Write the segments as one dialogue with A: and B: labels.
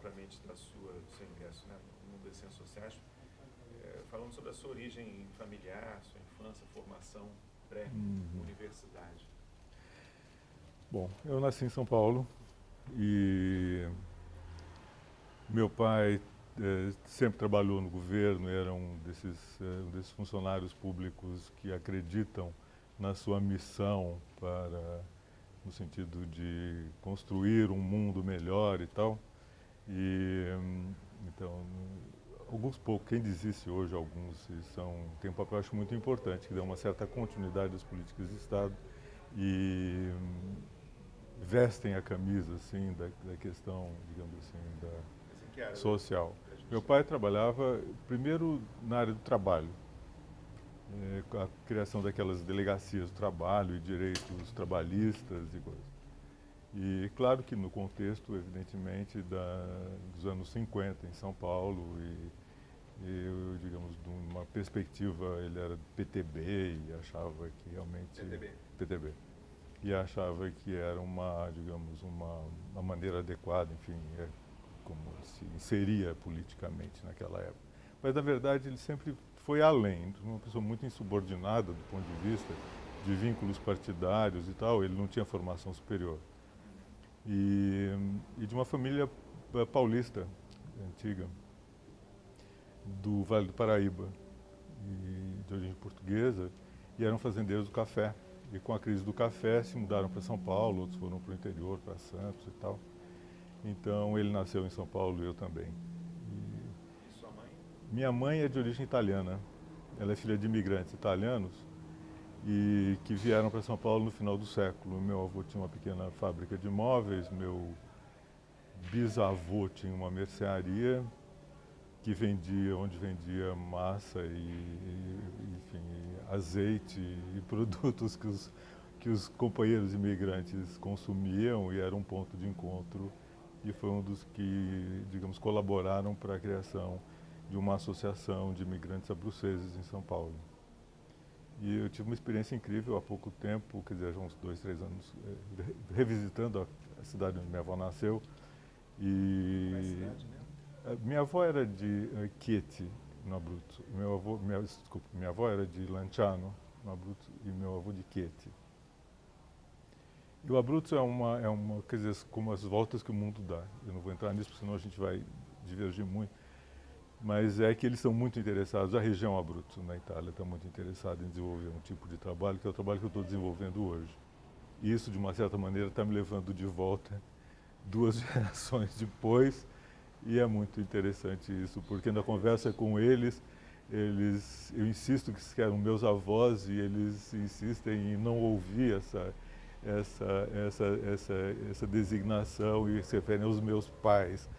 A: propriamente do seu ingresso, né, no mundo das ciências sociais, falando sobre a sua origem familiar, sua infância, formação pré-universidade.
B: Bom, eu nasci em São Paulo e meu pai sempre trabalhou no governo, era um desses funcionários públicos que acreditam na sua missão no sentido de construir um mundo melhor e tal. Então, alguns poucos, quem existe hoje, alguns têm um papel, acho, muito importante, que dá uma certa continuidade às políticas de Estado e vestem a camisa, assim, da questão, digamos assim, social. Meu pai trabalhava, primeiro, na área do trabalho, com a criação daquelas delegacias do trabalho e direitos trabalhistas e coisas. E claro que no contexto, evidentemente, dos anos 50 em São Paulo digamos, de uma perspectiva, ele era do PTB e achava que realmente... PTB. E achava que era digamos, uma maneira adequada, enfim, como se inseria politicamente naquela época. Mas, na verdade, ele sempre foi além, uma pessoa muito insubordinada do ponto de vista de vínculos partidários e tal, ele não tinha formação superior. E de uma família paulista, antiga, do Vale do Paraíba, de origem portuguesa, e eram fazendeiros do café. E com a crise do café se mudaram para São Paulo, outros foram para o interior, para Santos e tal. Então ele nasceu em São Paulo e eu também.
A: E sua mãe?
B: Minha mãe é de origem italiana. Ela é filha de imigrantes italianos e que vieram para São Paulo no final do século. Meu avô tinha uma pequena fábrica de móveis, meu bisavô tinha uma mercearia onde vendia massa enfim, azeite e produtos que os companheiros imigrantes consumiam e era um ponto de encontro e foi um dos que, digamos, colaboraram para a criação de uma associação de imigrantes abruceses em São Paulo. E eu tive uma experiência incrível há pouco tempo, quer dizer, há uns 2, 3 anos, revisitando a cidade onde minha avó nasceu.
A: Qual é a cidade mesmo?
B: Minha avó era de Chieti, no Abruzzo. Minha avó era de Lanciano, no Abruzzo, e meu avô de Chieti. E o Abruzzo quer dizer, como as voltas que o mundo dá. Eu não vou entrar nisso, porque senão a gente vai divergir muito. Mas é que eles são muito interessados, a região Abruzzo, na Itália, está muito interessada em desenvolver um tipo de trabalho, que é o trabalho que eu estou desenvolvendo hoje. E isso, de uma certa maneira, está me levando de volta 2 gerações depois, e é muito interessante isso, porque na conversa com eles, eu insisto que eram meus avós e eles insistem em não ouvir essa designação e se referem aos meus pais.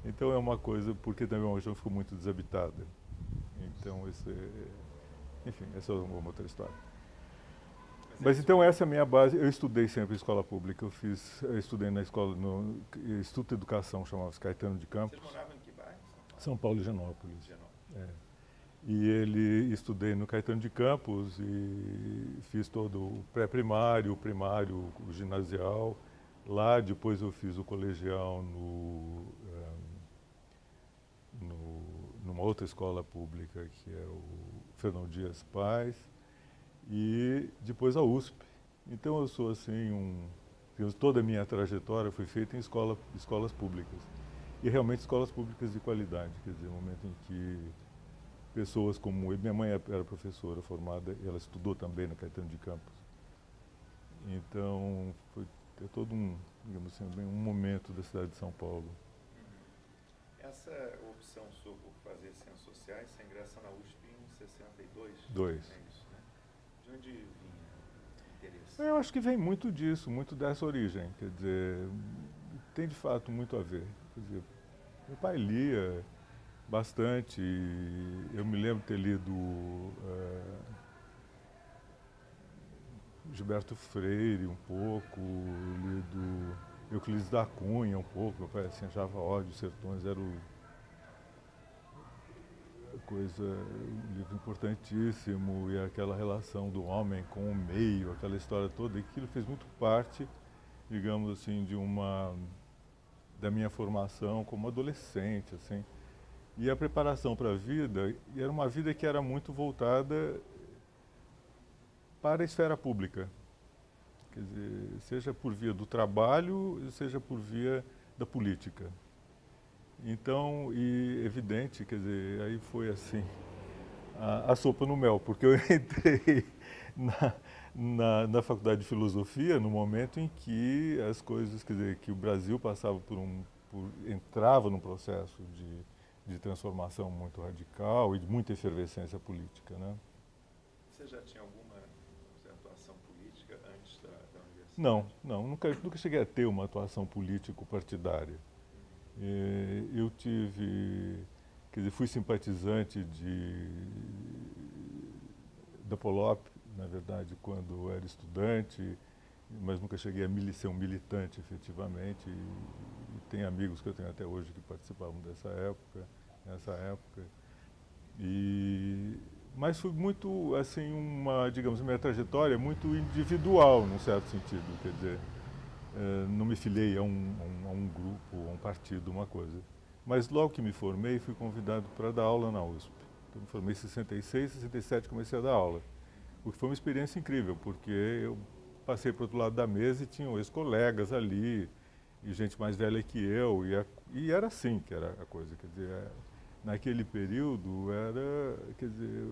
B: Então é uma coisa, porque também uma região ficou muito desabitada. Então, enfim, essa é uma outra história. Mas então essa é a minha base. Eu estudei sempre em escola pública. Eu estudei na escola, no Instituto de Educação, chamava-se Caetano de Campos.
A: Você morava em que bairro?
B: São Paulo e Higienópolis.
A: Higienópolis.
B: E estudei no Caetano de Campos e fiz todo o pré-primário, o primário, o ginasial. Lá depois eu fiz o colegial numa outra escola pública, que é o Fernão Dias Paz, e depois a USP. Então eu sou assim, toda a minha trajetória foi feita em escolas públicas. E realmente escolas públicas de qualidade, quer dizer, no momento em que pessoas como minha mãe era professora formada, e ela estudou também no Caetano de Campos. Então foi todo digamos assim, um momento da cidade de São Paulo.
A: Essa opção sua por fazer ciências sociais, você ingressa na USP em 62?
B: 2.
A: É isso, né? De onde vinha o interesse?
B: Eu acho que vem muito disso, muito dessa origem. Quer dizer, tem de fato muito a ver. Quer dizer, meu pai lia bastante. Eu me lembro de ter lido Gilberto Freire um pouco, lido Euclides da Cunha um pouco. Meu pai assim, achava ódio, Sertões era um livro importantíssimo, e aquela relação do homem com o meio, aquela história toda, e aquilo fez muito parte, digamos assim, de da minha formação como adolescente, assim. E a preparação para a vida era uma vida que era muito voltada para a esfera pública. Quer dizer, seja por via do trabalho, seja por via da política. Então, e evidente, quer dizer, aí foi assim, a sopa no mel, porque eu entrei na faculdade de filosofia no momento em que as coisas, quer dizer, que o Brasil passava entrava num processo de transformação muito radical e de muita efervescência política, né?
A: Você já tinha alguma atuação política antes da universidade?
B: Não, nunca cheguei a ter uma atuação político-partidária. Eu quer dizer, fui simpatizante da Polop, na verdade, quando era estudante, mas nunca cheguei a ser um militante efetivamente. E tem amigos que eu tenho até hoje que participavam nessa época. Mas foi muito, assim, digamos, minha trajetória é muito individual, num certo sentido, quer dizer, não me filiei a um grupo, a um partido, uma coisa. Mas logo que me formei, fui convidado para dar aula na USP. Então, me formei em 66, 67 comecei a dar aula. O que foi uma experiência incrível, porque eu passei para o outro lado da mesa e tinham ex-colegas ali, e gente mais velha que eu, e era assim que era a coisa, quer dizer, naquele período quer dizer,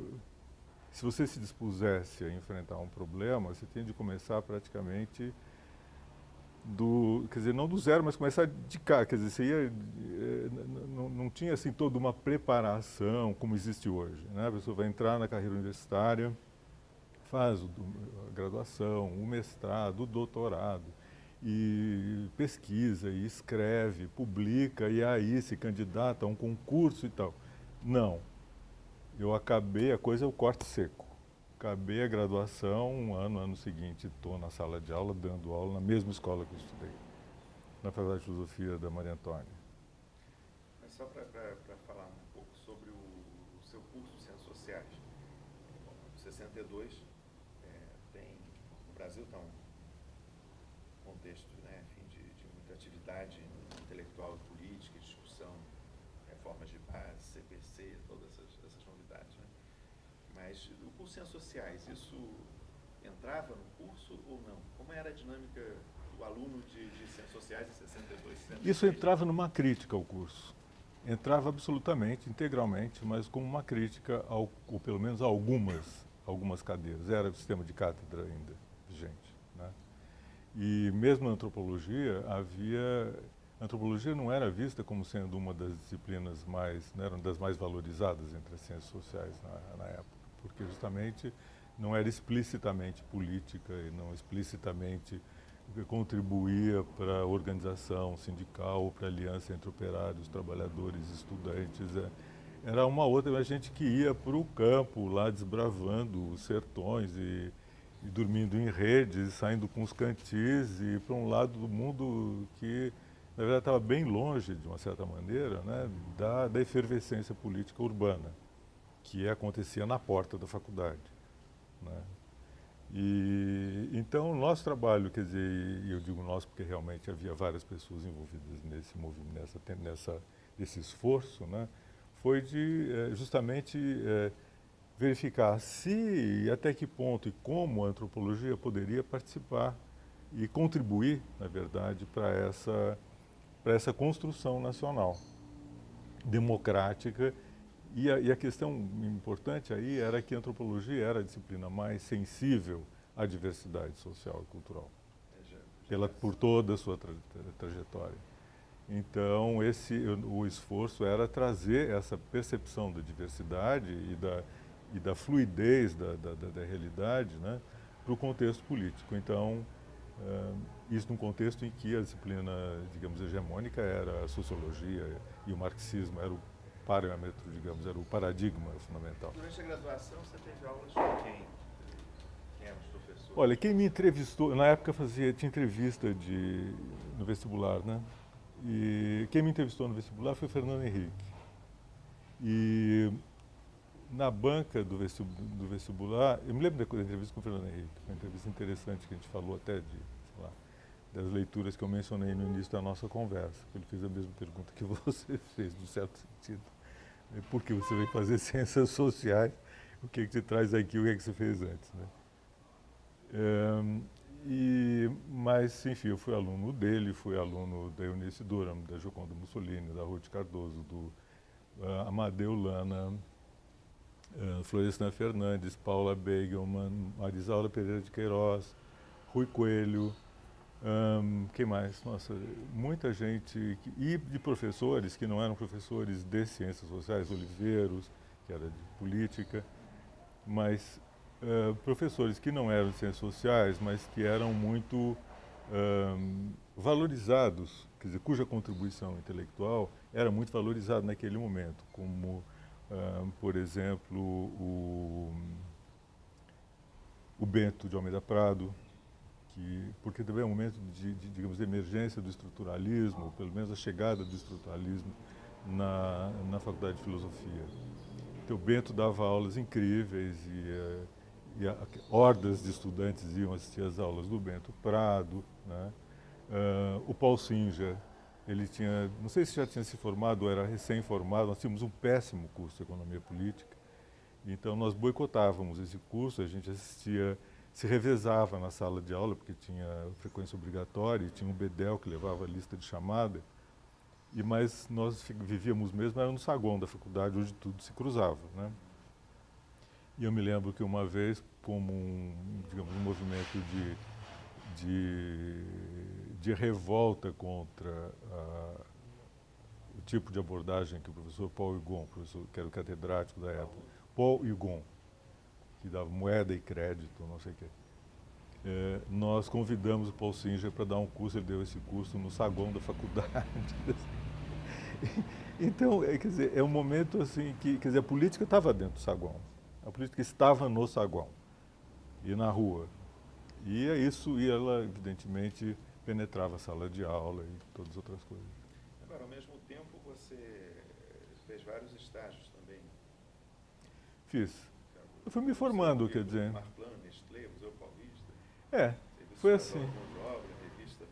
B: se você se dispusesse a enfrentar um problema, você tinha de começar praticamente quer dizer, não do zero, mas começar de cá, quer dizer, você ia, não tinha assim toda uma preparação como existe hoje, né? A pessoa vai entrar na carreira universitária, faz a graduação, o mestrado, o doutorado, e pesquisa, e escreve, publica, e aí se candidata a um concurso e tal. Não. Eu acabei, a coisa é o corte seco. Acabei a graduação, ano seguinte, estou na sala de aula, dando aula na mesma escola que eu estudei, na Faculdade de Filosofia da Maria Antônia.
A: Mas só para falar um pouco sobre o seu curso de Ciências Sociais. Em 62, o Brasil está um contexto, né, enfim, de muita atividade intelectual e política, discussão, reformas de base, CPC, todas essas novidades, né? Mas o curso de Ciências Sociais, isso entrava no curso ou não? Como era a dinâmica do aluno de Ciências Sociais em 62, 63?
B: Isso entrava numa crítica ao curso. Entrava absolutamente, integralmente, mas como uma crítica, ou pelo menos a algumas cadeiras. Era o sistema de cátedra ainda vigente, né? E mesmo na antropologia, a antropologia não era vista como sendo uma das disciplinas não eram das mais valorizadas entre as ciências sociais na época, porque justamente não era explicitamente política e não explicitamente contribuía para a organização sindical ou para a aliança entre operários, trabalhadores, estudantes. Era uma outra gente que ia para o campo, lá desbravando os sertões e dormindo em redes, saindo com os cantis e para um lado do mundo que, na verdade, estava bem longe, de uma certa maneira, né, da efervescência política urbana, que acontecia na porta da faculdade, né? E então o nosso trabalho, quer dizer, e eu digo nós porque realmente havia várias pessoas envolvidas nesse movimento, nesse esforço, né, foi de justamente verificar se e até que ponto e como a antropologia poderia participar e contribuir, na verdade, para essa construção nacional democrática. E a questão importante aí era que a antropologia era a disciplina mais sensível à diversidade social e cultural, por toda a sua trajetória. Então, o esforço era trazer essa percepção da diversidade e da fluidez da realidade, né, para o contexto político. Então, isso num contexto em que a disciplina, digamos, hegemônica era a sociologia e o marxismo era o parâmetro, digamos, era o paradigma fundamental.
A: Durante a graduação, você teve aulas com quem? Quem eram os professores?
B: Olha, quem me entrevistou, na época tinha entrevista no vestibular, né? E quem me entrevistou no vestibular foi Fernando Henrique. E na banca do vestibular, eu me lembro da entrevista com o Fernando Henrique, uma entrevista interessante que a gente falou até das leituras que eu mencionei no início da nossa conversa. Ele fez a mesma pergunta que você fez, no certo sentido. Por que você veio fazer ciências sociais? O que você traz aqui? O que você fez antes, né? Mas, enfim, eu fui aluno dele, fui aluno da Eunice Duram, da Gioconda Mussolini, da Ruth Cardoso, do Amadeu Lana, Florestan Fernandes, Paula Begelman, Marisaula Pereira de Queiroz, Rui Coelho, quem mais? Nossa, muita gente, e de professores que não eram professores de ciências sociais, Oliveiros, que era de política, mas professores que não eram de ciências sociais, mas que eram muito valorizados, quer dizer, cuja contribuição intelectual era muito valorizada naquele momento, como, por exemplo, o Bento de Almeida Prado, porque também é um momento digamos, de emergência do estruturalismo, pelo menos a chegada do estruturalismo na Faculdade de Filosofia. Então, o Bento dava aulas incríveis e hordas de estudantes iam assistir às aulas do Bento Prado, né? O Paul Singer, ele tinha, não sei se já tinha se formado ou era recém-formado, nós tínhamos um péssimo curso de Economia Política, então nós boicotávamos esse curso, a gente assistia, se revezava na sala de aula, porque tinha frequência obrigatória, e tinha um bedel que levava a lista de chamada, mas nós vivíamos mesmo, era no saguão da faculdade, onde tudo se cruzava, né? E eu me lembro que uma vez, como digamos, um movimento de revolta contra o tipo de abordagem que o professor Paul Hugon, que era o catedrático da época, Paul Hugon, que dava moeda e crédito, não sei o quê. Nós convidamos o Paul Singer para dar um curso, ele deu esse curso no saguão da faculdade. Então, quer dizer, é um momento assim que, quer dizer, a política estava dentro do saguão, a política estava no saguão e na rua. E é isso, e ela, evidentemente, penetrava a sala de aula e todas as outras coisas.
A: Agora, ao mesmo tempo, você fez vários estágios também.
B: Fiz. Eu fui me formando, quer dizer.
A: Marplan, Nestlé, Museu Paulista.
B: Foi assim.
A: Obra, revista.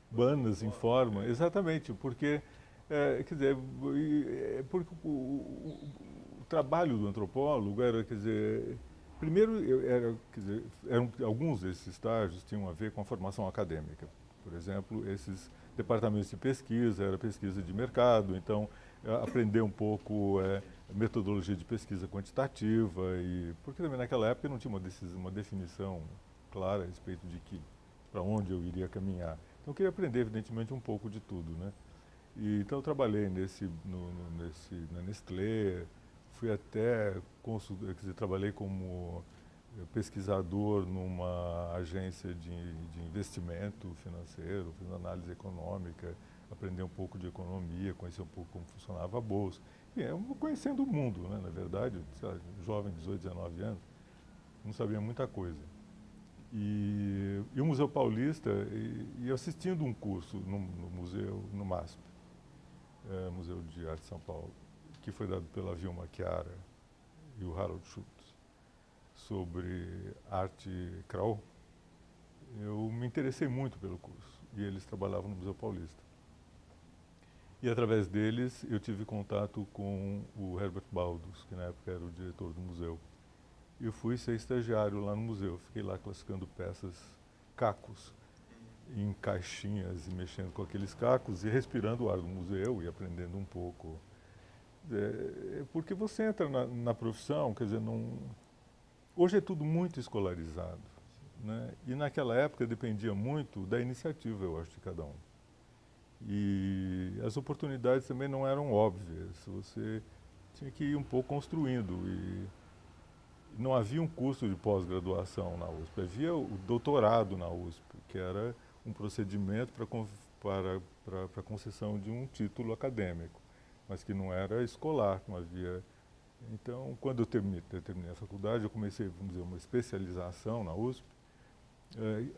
B: Banas, Informa, exatamente, porque, quer dizer, porque o trabalho do antropólogo era, quer dizer, primeiro, alguns desses estágios tinham a ver com a formação acadêmica. Por exemplo, esses departamentos de pesquisa, era pesquisa de mercado, então aprender um pouco metodologia de pesquisa quantitativa, porque também naquela época não tinha uma definição clara a respeito de para onde eu iria caminhar. Então eu queria aprender, evidentemente, um pouco de tudo, né? Então eu trabalhei na Nestlé, fui até trabalhei como pesquisador numa agência de investimento financeiro, fiz análise econômica, aprendi um pouco de economia, conheci um pouco como funcionava a bolsa. E conhecendo o mundo, né? Na verdade, sei lá, jovem, 18, 19 anos, não sabia muita coisa. E o Museu Paulista, e assistindo um curso no museu, no MASP, Museu de Arte de São Paulo, que foi dado pela Vilma Chiara e o Harold Schultz, sobre arte crawl, eu me interessei muito pelo curso, e eles trabalhavam no Museu Paulista. E através deles eu tive contato com o Herbert Baldus, que na época era o diretor do museu. E eu fui ser estagiário lá no museu, fiquei lá classificando peças, cacos, em caixinhas e mexendo com aqueles cacos e respirando o ar do museu e aprendendo um pouco. Porque você entra na profissão, quer dizer, hoje é tudo muito escolarizado, né? E naquela época dependia muito da iniciativa, eu acho, de cada um. E as oportunidades também não eram óbvias, você tinha que ir um pouco construindo. E não havia um curso de pós-graduação na USP, havia o doutorado na USP, que era um procedimento para concessão de um título acadêmico, mas que não era escolar, não havia. Então, quando eu terminei a faculdade, eu comecei, vamos dizer, uma especialização na USP,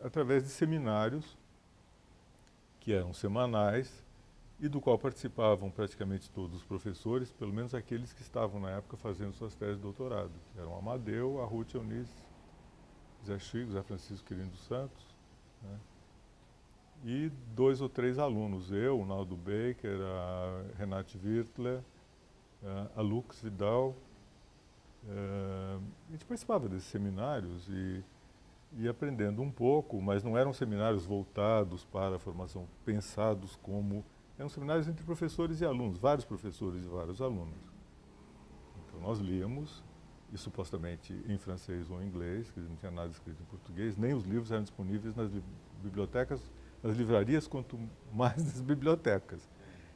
B: através de seminários que eram semanais e do qual participavam praticamente todos os professores, pelo menos aqueles que estavam na época fazendo suas teses de doutorado, que eram Amadeu, a Ruth Eunice, Zé Chico, Zé Francisco Quirino dos Santos, né? e 2 ou 3 alunos, eu, o Naldo Baker, a Renate Wirtler, a Lux Vidal. A gente participava desses seminários e aprendendo um pouco, mas não eram seminários voltados para a formação, pensados como... Eram seminários entre professores e alunos, vários professores e vários alunos. Então nós líamos, e supostamente em francês ou em inglês, que não tinha nada escrito em português, nem os livros eram disponíveis nas bibliotecas, nas livrarias, quanto mais nas bibliotecas.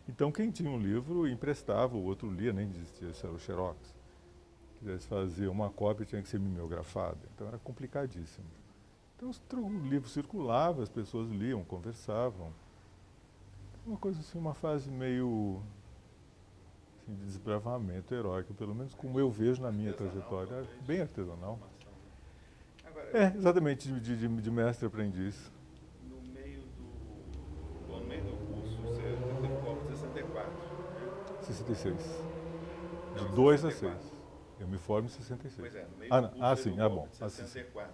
B: Então quem tinha um livro emprestava, o outro lia, nem existia, isso era o Xerox. Quisesse fazer uma cópia, tinha que ser mimeografada, então era complicadíssimo. Então o livro circulava, as pessoas liam, conversavam. Uma coisa assim, uma fase meio assim, de desbravamento heróico, pelo menos como eu vejo na minha trajetória, bem artesanal.
A: Agora,
B: Exatamente, de mestre aprendiz.
A: no meio do curso, você teve como 64, né?
B: 66.
A: Não,
B: De 2 a
A: 64.
B: 6. Eu me formo em 66.
A: Pois é, no meio do curso
B: sim,
A: teve o
B: bom.
A: golpe de 64.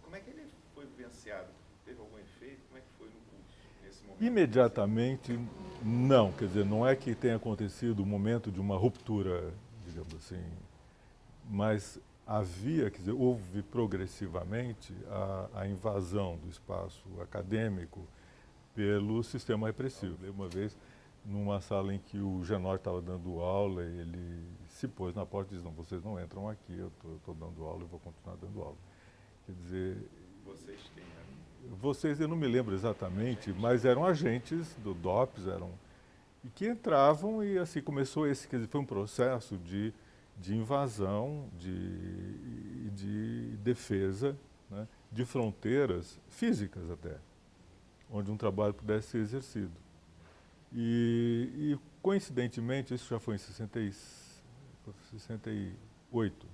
A: Como é que ele foi vivenciado? Teve algum efeito? Como é que foi no curso, nesse momento?
B: Imediatamente, não. Quer dizer, não é que tenha acontecido o momento de uma ruptura, digamos assim, mas havia, quer dizer, houve progressivamente a invasão do espaço acadêmico pelo sistema repressivo. Uma vez, numa sala em que o Genor estava dando aula, ele se pôs na porta e disse, não, vocês não entram aqui, eu estou dando aula e vou continuar dando aula. Quer dizer...
A: Vocês quem eram?
B: Vocês, eu não me lembro exatamente, mas eram agentes do DOPS, e que entravam e assim começou esse, quer dizer, foi um processo de invasão, de defesa, né, de fronteiras físicas até, onde um trabalho pudesse ser exercido. E coincidentemente, isso já foi em 68.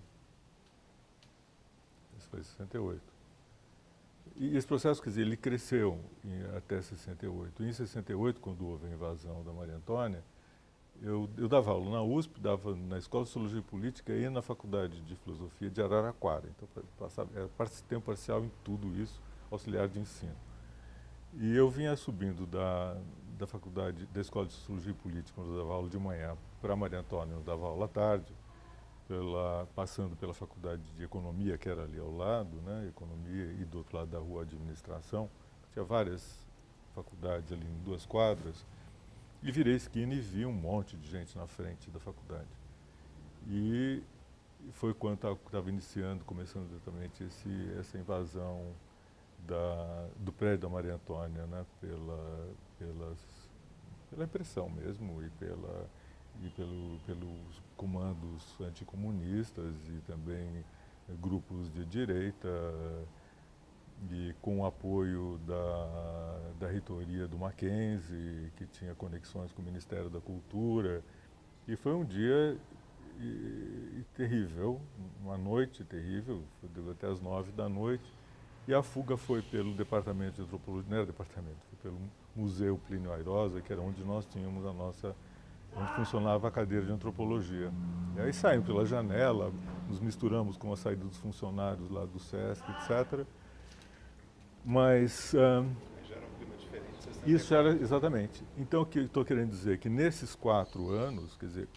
B: Isso foi em 68. E esse processo, quer dizer, ele cresceu até 68. E em 68, quando houve a invasão da Maria Antônia, eu dava aula na USP, dava na Escola de Sociologia e Política e na Faculdade de Filosofia de Araraquara. Então, era tempo parcial em tudo isso, auxiliar de ensino. E eu vinha subindo da faculdade, da Escola de Sociologia e Política, quando eu dava aula de manhã, para Maria Antônia, eu dava aula à tarde, passando pela Faculdade de Economia, que era ali ao lado, né, Economia, e do outro lado da rua, Administração. Tinha várias faculdades ali em 2 quadras. E virei esquina e vi um monte de gente na frente da faculdade. E foi quando estava iniciando, começando exatamente essa invasão do prédio da Maria Antônia, né, pela impressão mesmo e pelos comandos anticomunistas e também grupos de direita, e com o apoio da reitoria do Mackenzie, que tinha conexões com o Ministério da Cultura. E foi um dia terrível, uma noite terrível, deu até às 9 da noite. E a fuga foi pelo Departamento de Antropologia, não era departamento, foi pelo Museu Plínio Airosa, que era onde nós tínhamos onde funcionava a cadeira de Antropologia. E aí saímos pela janela, nos misturamos com a saída dos funcionários lá do SESC, etc. Mas
A: já era um clima diferente. 64.
B: isso era exatamente. Então o que estou querendo dizer é que nesses 4 anos, quer dizer,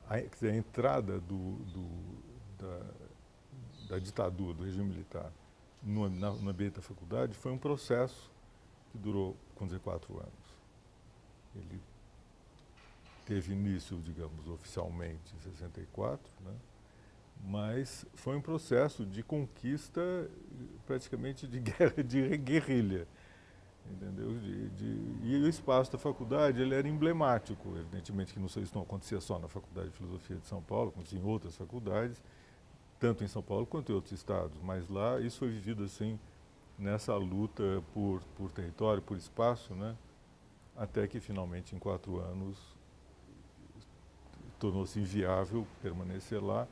B: a entrada da ditadura, do regime militar, no ambiente da faculdade, foi um processo que durou, vamos dizer, 4 anos. Ele teve início, digamos, oficialmente em 64, né? Mas foi um processo de conquista praticamente de guerra, de guerrilha, entendeu? E o espaço da faculdade ele era emblemático, evidentemente que isso não acontecia só na Faculdade de Filosofia de São Paulo, acontecia em outras faculdades, tanto em São Paulo quanto em outros estados, mas lá isso foi vivido assim, nessa luta por território, por espaço, né? Até que finalmente em 4 anos tornou-se inviável permanecer lá.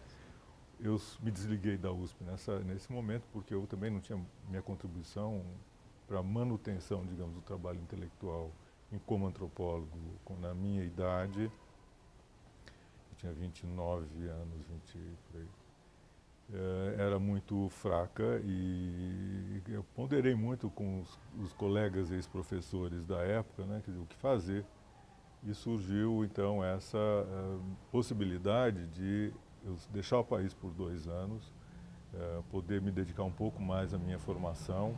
B: Eu me desliguei da USP nesse momento, porque eu também não tinha minha contribuição para a manutenção, digamos, do trabalho intelectual como antropólogo na minha idade. Eu tinha 29 anos, 20 por aí. era muito fraca e eu ponderei muito com os colegas e ex-professores da época, né, quer dizer, o que fazer. E surgiu, então, essa possibilidade de eu deixar o país por 2 anos, poder me dedicar um pouco mais à minha formação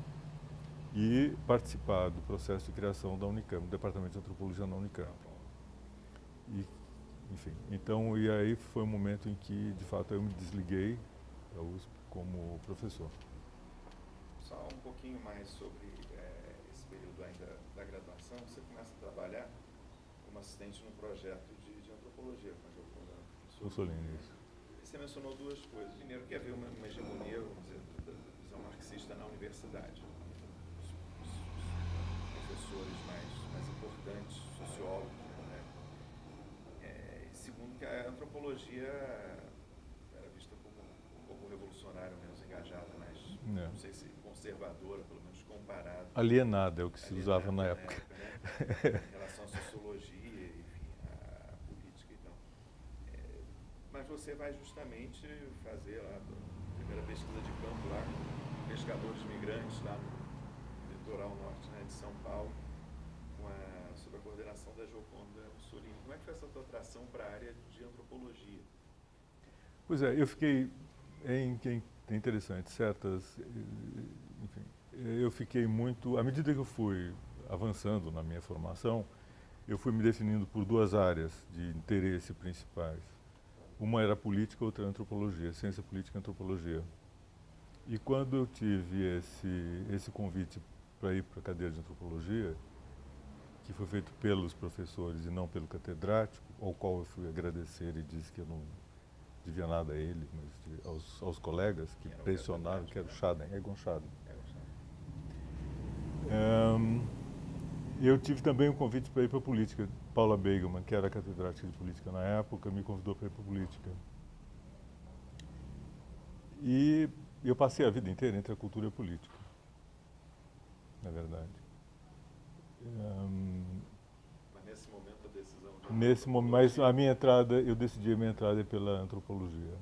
B: e participar do processo de criação da Unicamp, do Departamento de Antropologia na Unicamp. E, enfim, então, e aí foi um momento em que, de fato, eu me desliguei da USP como professor.
A: Só um pouquinho mais sobre esse período ainda da graduação. Você começa a trabalhar como assistente num projeto de antropologia com a Gioconda
B: Mussolini, isso.
A: Você mencionou 2 coisas. Primeiro, que havia uma hegemonia, vamos dizer, da visão marxista na universidade. Os professores mais importantes, sociólogos, né? E segundo, que a antropologia era vista como um pouco revolucionária, menos engajada, mas não sei se conservadora, pelo menos comparado.
B: Alienada é o que se usava na época.
A: Né? Em relação à sociologia, enfim, à política e tal. Mas você vai justamente fazer lá a primeira pesquisa de campo lá com pescadores migrantes lá no litoral norte, né, de São Paulo, sob a coordenação da Gioconda Mussolini. Como é que foi essa tua atração para a área de antropologia?
B: Pois é, eu fiquei é interessante, enfim, eu fiquei muito, à medida que eu fui avançando na minha formação, eu fui me definindo por 2 áreas de interesse principais. Uma era política, outra era antropologia, ciência política e antropologia. E quando eu tive esse convite para ir para a cadeira de antropologia, que foi feito pelos professores e não pelo catedrático, ao qual eu fui agradecer e disse que eu não devia nada a ele, mas aos colegas que pressionaram, que era o Schaden, Egon Schaden. Eu tive também um convite para ir para a política. Paula Beigelman, que era catedrática de política na época, me convidou para ir para a política. E eu passei a vida inteira entre a cultura e a política, na verdade.
A: Mas nesse momento a decisão de
B: mas a minha entrada, eu decidi a minha entrada pela antropologia.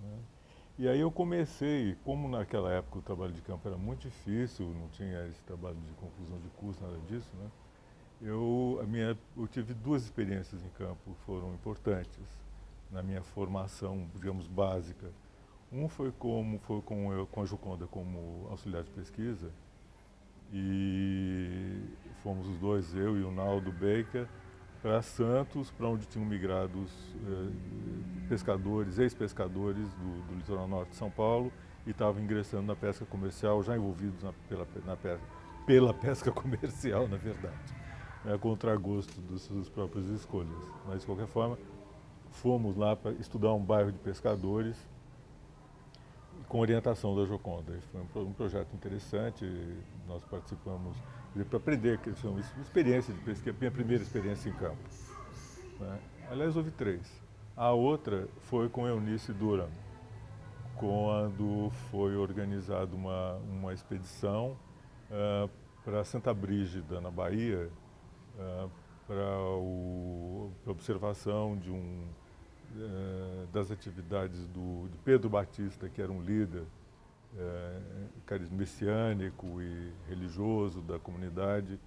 B: Né? E aí eu comecei, como naquela época o trabalho de campo era muito difícil, não tinha esse trabalho de conclusão de curso, nada disso, né? Eu tive 2 experiências em campo que foram importantes na minha formação, digamos, básica. Um foi com a Gioconda como auxiliar de pesquisa, e fomos os 2, eu e o Naldo Baker, para Santos, para onde tinham migrado pescadores, ex-pescadores do litoral norte de São Paulo, e estavam ingressando na pesca comercial, já envolvidos pela pesca comercial, na verdade, né, contra gosto das suas próprias escolhas. Mas, de qualquer forma, fomos lá para estudar um bairro de pescadores, com orientação da Gioconda. Foi um projeto interessante, nós participamos para aprender, que são experiências de pesquisa, minha primeira experiência em campo. Né? Aliás, houve 3. A outra foi com Eunice Duran, quando foi organizada uma expedição para Santa Brígida, na Bahia, para observação das atividades de Pedro Batista, que era um líder messiânico e religioso da comunidade,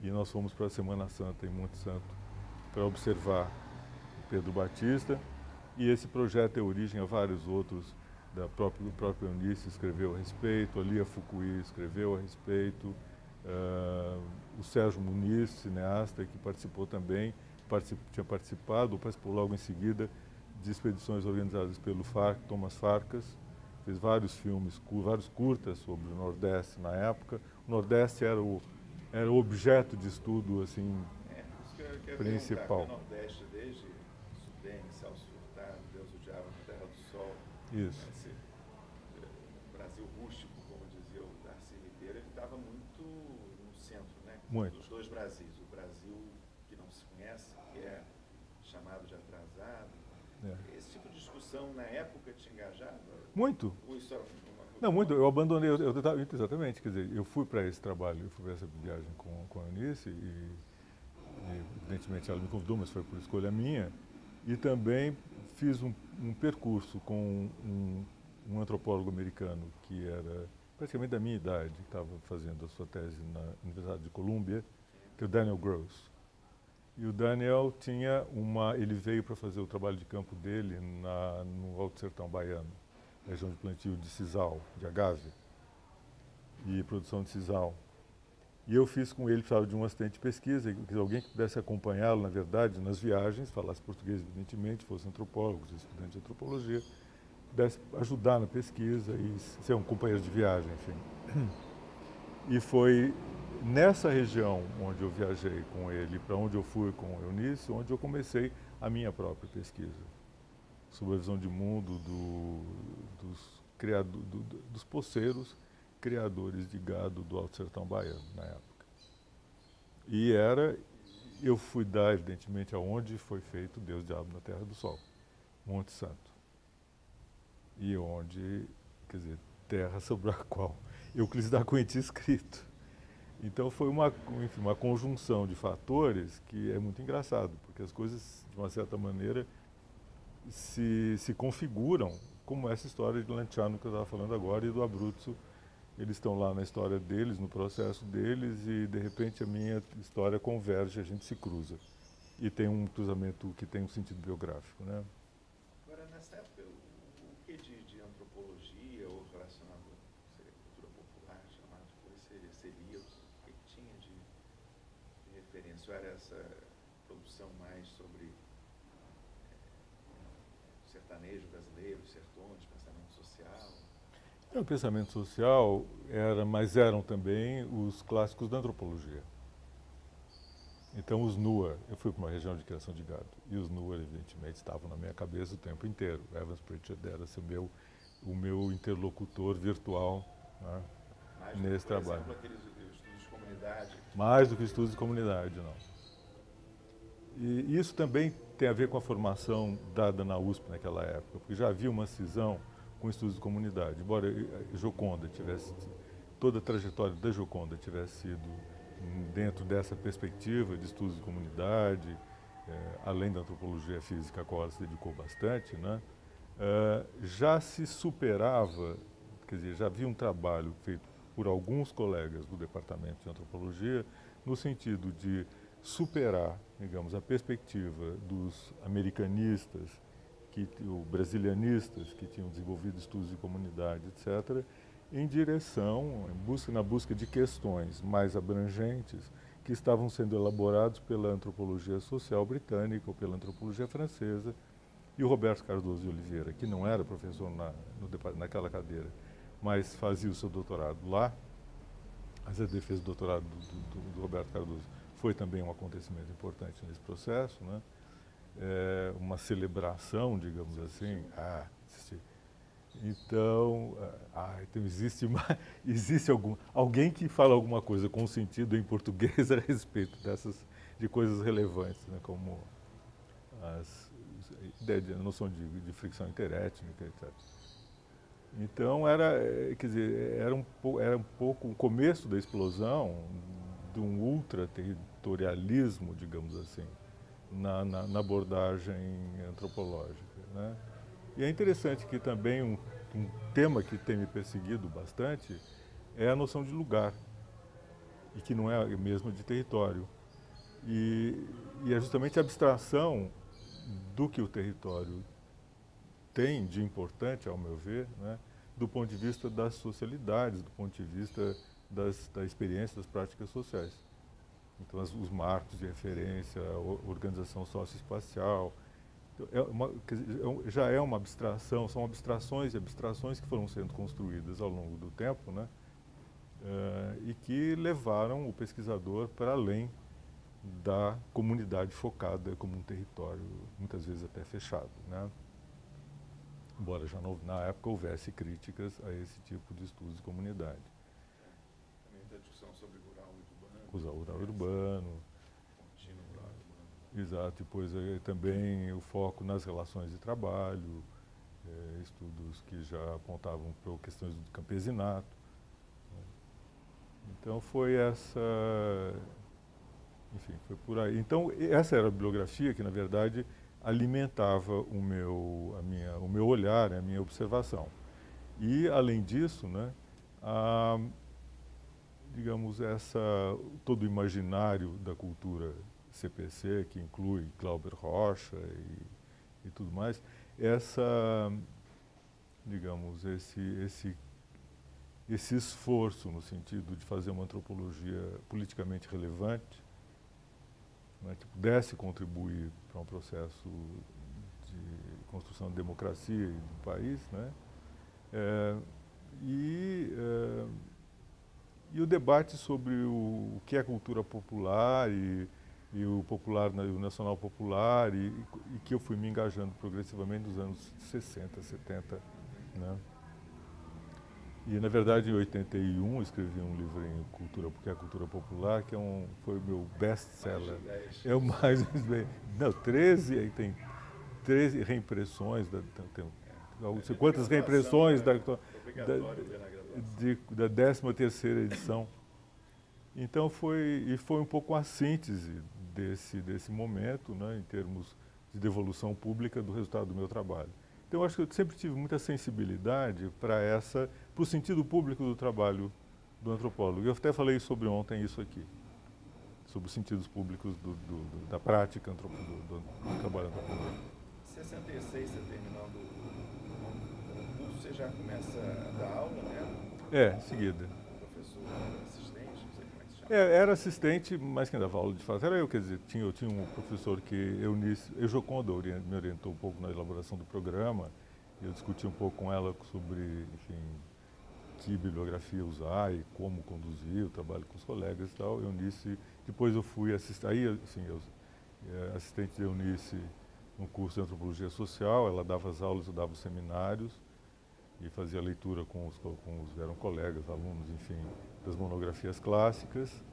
B: e nós fomos para a Semana Santa em Monte Santo para observar Pedro Batista, e esse projeto deu origem a vários outros. O próprio Eunice escreveu a respeito, a Lia Fukui escreveu a respeito, o Sérgio Muniz, cineasta, que participou também, tinha participado, participou logo em seguida de expedições organizadas pelo Thomas Farkas, fez vários filmes, vários curtas sobre o Nordeste na época. O Nordeste era o objeto de estudo assim,
A: isso que eu
B: principal.
A: O Nordeste, desde Sudene, Celso Furtado, Deus o Diabo, Terra do Sol,
B: isso.
A: Esse Brasil rústico, como dizia o Darcy Ribeiro, ele estava muito no centro, né?
B: Muito.
A: Dos 2 Brasis, o Brasil que não se conhece, que é chamado de atrasado. Esse tipo de discussão na época te engajava?
B: Muito. Não, muito. Eu abandonei, exatamente, quer dizer, eu fui para esse trabalho, eu fui para essa viagem com a Eunice e evidentemente ela me convidou, mas foi por escolha minha, e também fiz um percurso com um antropólogo americano que era praticamente da minha idade, que estava fazendo a sua tese na Universidade de Colômbia, que é o Daniel Gross. E o Daniel ele veio para fazer o trabalho de campo dele no Alto Sertão Baiano, região de plantio de sisal, de agave e produção de sisal. E eu fiz com ele, precisava de um assistente de pesquisa, alguém que pudesse acompanhá-lo, na verdade, nas viagens, falasse português, evidentemente, fosse antropólogo, estudante de antropologia, pudesse ajudar na pesquisa e ser um companheiro de viagem, enfim. E foi nessa região onde eu viajei com ele, para onde eu fui com o Eunício, onde eu comecei a minha própria pesquisa sobre a visão de mundo dos poceiros criadores de gado do Alto Sertão Baiano, na época. E eu fui dar, evidentemente, aonde foi feito Deus, Diabo na Terra do Sol, Monte Santo. E onde, quer dizer, terra sobre a qual Euclides da Cunha tinha escrito. Então foi uma conjunção de fatores que é muito engraçado, porque as coisas, de uma certa maneira, se configuram, como essa história de Lanciano que eu estava falando agora e do Abruzzo. Eles estão lá na história deles, no processo deles, e de repente a minha história converge, a gente se cruza. E tem um cruzamento que tem um sentido biográfico, né?
A: Agora, nessa época, o que de antropologia ou relacionado à cultura popular, chamado depois, seria o que tinha de referência? Ou era essa produção mais sobre sertanejo brasileiro, sertões, pensamento social?
B: O pensamento social mas eram também os clássicos da antropologia. Então os NUA, eu fui para uma região de criação de gado, e os NUA evidentemente estavam na minha cabeça o tempo inteiro. Evans Pritchard era o meu interlocutor virtual, né, nesse trabalho.
A: Mais do que, por exemplo, aqueles estudos de comunidade?
B: Mais do que estudos de comunidade, não. E isso também tem a ver com a formação dada na USP naquela época, porque já havia uma cisão com estudos de comunidade. Embora toda a trajetória da Gioconda tivesse sido dentro dessa perspectiva de estudos de comunidade, além da antropologia física, a qual ela se dedicou bastante, né, já se superava, quer dizer, já havia um trabalho feito por alguns colegas do departamento de antropologia no sentido de superar, digamos, a perspectiva dos americanistas, brasilianistas que tinham desenvolvido estudos de comunidade, etc., na busca de questões mais abrangentes que estavam sendo elaborados pela antropologia social britânica ou pela antropologia francesa. E o Roberto Cardoso de Oliveira, que não era professor naquela cadeira, mas fazia o seu doutorado lá, mas a defesa do doutorado do Roberto Cardoso foi também um acontecimento importante nesse processo, né? Uma celebração, digamos assim. Então existe alguém que fala alguma coisa com sentido em português a respeito de coisas relevantes, né, como a noção de fricção interétnica, etc. Então era um pouco o começo da explosão de um ultraterritorialismo, digamos assim, na abordagem antropológica, né? E é interessante que também um tema que tem me perseguido bastante é a noção de lugar, e que não é a mesma de território. E é justamente a abstração do que o território tem de importante, ao meu ver, né, do ponto de vista das socialidades, do ponto de vista da experiência das práticas sociais. Então, os marcos de referência, a organização socioespacial, já é uma abstração, são abstrações e abstrações que foram sendo construídas ao longo do tempo, né, e que levaram o pesquisador para além da comunidade focada como um território, muitas vezes até fechado, né? Embora já na época houvesse críticas a esse tipo de estudos de comunidade.
A: Também da discussão sobre rural e urbano.
B: Rural e urbano.
A: Contínuo rural e urbano.
B: Exato, depois também o foco nas relações de trabalho, estudos que já apontavam para questões do campesinato, né? Então foi enfim, foi por aí. Então essa era a bibliografia que, na verdade, alimentava o meu olhar, a minha observação. E, além disso, né, digamos, todo o imaginário da cultura CPC, que inclui Glauber Rocha e tudo mais, digamos, esse esforço no sentido de fazer uma antropologia politicamente relevante, né, que pudesse contribuir para um processo de construção de democracia do país, né, e o debate sobre o que é cultura popular e o popular, o nacional popular, e que eu fui me engajando progressivamente nos anos 60, 70, né. E, na verdade, em 81, eu escrevi um livro em cultura, porque é a cultura popular, que foi o meu best-seller. É o mais... Não, 13, aí tem 13 reimpressões, não sei quantas reimpressões da 13ª edição. Então, foi um pouco a síntese desse momento, né, em termos de devolução pública do resultado do meu trabalho. Então, eu acho que eu sempre tive muita sensibilidade para o sentido público do trabalho do antropólogo. Eu até falei sobre ontem isso aqui, sobre os sentidos públicos da prática do trabalho antropológico.
A: Em 66, você terminando o curso, você já começa a dar aula, né?
B: Em seguida.
A: Professor assistente, não sei como é que se chama.
B: Era assistente, mas quem dava aula de fato era eu, quer dizer, eu tinha um professor que Joconda me orientou um pouco na elaboração do programa, eu discuti um pouco com ela sobre, enfim, que bibliografia usar e como conduzir o trabalho com os colegas e tal. Eunice, depois eu fui assistente de Eunice no curso de Antropologia Social, ela dava as aulas, eu dava os seminários e fazia leitura eram colegas, alunos, enfim, das monografias clássicas,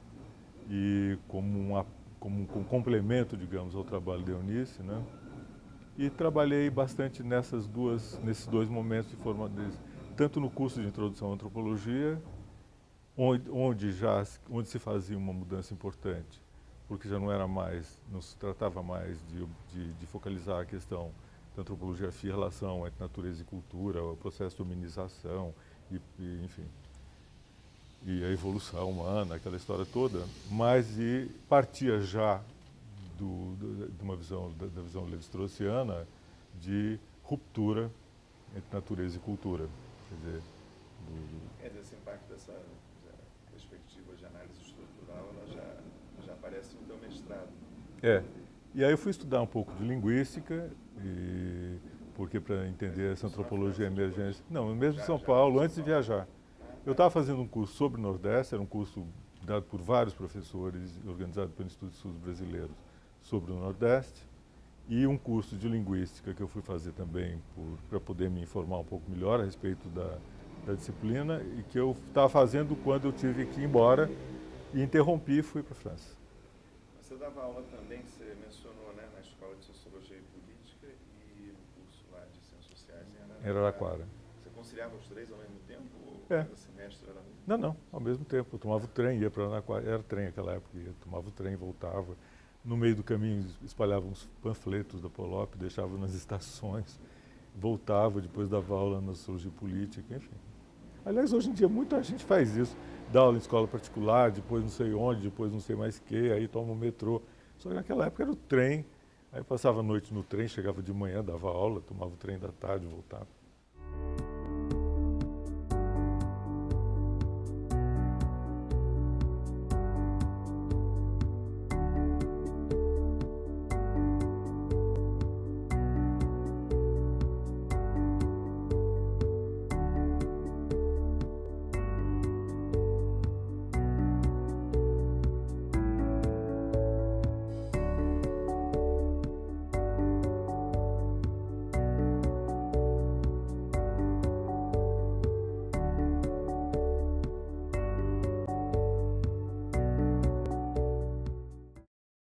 B: e como um complemento, digamos, ao trabalho de Eunice, né? E trabalhei bastante nesses dois momentos de formação, tanto no curso de Introdução à Antropologia, onde se fazia uma mudança importante, porque já não se tratava mais de focalizar a questão da antropologia, a relação entre natureza e cultura, o processo de humanização, enfim, e a evolução humana, aquela história toda, mas partia já de uma visão, da visão levi-straussiana, de ruptura entre natureza e cultura.
A: Quer dizer, esse impacto dessa perspectiva de análise estrutural, ela já aparece no teu mestrado.
B: E aí eu fui estudar um pouco de linguística, porque para entender essa antropologia emergente... Não, mesmo em São Paulo, antes de viajar. Eu estava fazendo um curso sobre o Nordeste, era um curso dado por vários professores, organizado pelo Instituto de Estudos Brasileiros, sobre o Nordeste, e um curso de linguística que eu fui fazer também para poder me informar um pouco melhor a respeito da disciplina, e que eu estava fazendo quando eu tive que ir embora, e interrompi e fui para a França.
A: Você dava aula também, que você mencionou, né, na Escola de Sociologia e Política e no curso lá de Ciências Sociais em
B: Araraquara.
A: Você conciliava os três ao mesmo tempo? Ou cada semestre era...
B: Não, ao mesmo tempo. Eu tomava o trem, ia para Araraquara, era trem naquela época, tomava o trem, voltava. No meio do caminho espalhava uns panfletos da Polop, deixava nas estações, voltava, depois dava aula na Sociologia Política, enfim. Aliás, hoje em dia muita gente faz isso, dá aula em escola particular, depois não sei onde, depois não sei mais o que, aí toma o metrô. Só que naquela época era o trem, aí passava a noite no trem, chegava de manhã, dava aula, tomava o trem da tarde, voltava.